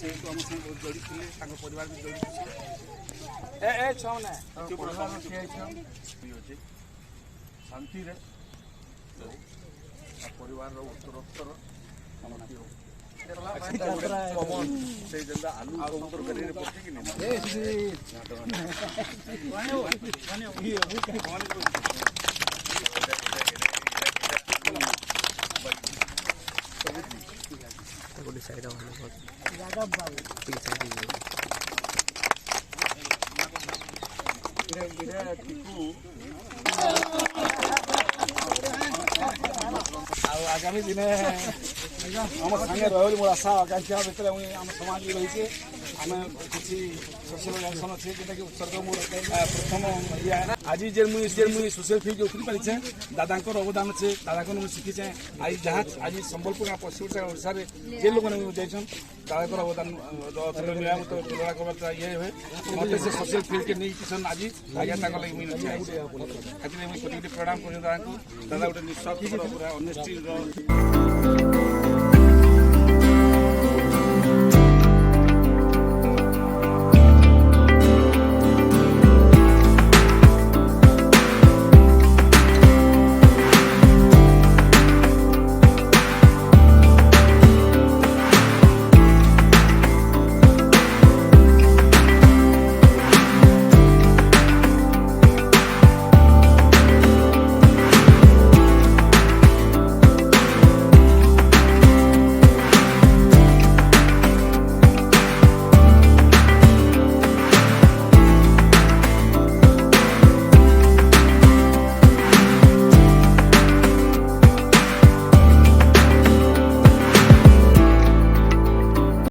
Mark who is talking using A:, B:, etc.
A: ଯେହେତୁ ଆମ ସାଙ୍ଗେ ବହୁତ ଜଡ଼ିତ ଥିଲେ ତାଙ୍କ ପରିବାର ବି ଜଡ଼ିତ ଅଛି ଶାନ୍ତିରେ ପରିବାରର ଉତ୍ତରୋତ୍ତର ସମାପ୍ତି ହଉ ସେ ଯେନ୍ତା ଆଲୁ ତରକାରୀରେ ପକେଇକି
B: ଗୋଟେ ସାଇଡ୍ ଆଉ ଆଗାମୀ ଦିନେ ଆମ ସାଙ୍ଗେ ରହି ମୋର ଆଶା ଆକାଂକ୍ଷା ଭିତରେ ମୁଇଁ ଆମ ସମାଜ ବି ରହିଛେ ଆମେ କିଛି ସୋସିଆଲ ଅର୍ଗାନାଇଜେସନ୍ ଅଛେ ଯେନ୍ଟାକି ଉତ୍ସର୍ଗ ମୋର ପ୍ରଥମ ଆଜି ଯେ ମୁଇଁ ସୋସିଆଲ ଫିଲ୍ଡ ଉଠି ପାରିଛେ ଦାଦାଙ୍କର ଅବଦାନ ଅଛେ ଦାଦାଙ୍କୁ ମୁଁ ଶିଖିଛେ ଆଜି ଯାହା ଆଜି ସମ୍ବଲପୁର ପଶ୍ଚିମ ଓଡ଼ିଶାରେ ଯେ ଲୋକମାନେ ଯାଇଛନ୍ ଦାଦାଙ୍କର ଅବଦାନ ମତେ ତୁଳନା କରବାର ଇଏ ହୁଏ ମତେ ସେ ସୋସିଆଲ ଫିଲ୍ଡକେ ନେଇକିଛନ୍ ଆଜି ଆଜ୍ଞା ତାଙ୍କ ଲାଗି ମୁଇଁ ସେଥିପାଇଁ ମୁଇଁ କୋଟି କୋଟି ପ୍ରଣାମ କରୁଛେ ଦାଦାଙ୍କୁ ଦାଦା ଗୋଟେ ନିଃସ୍ୱାର୍ଥ ପୁରା ଅନେଷ୍ଟିର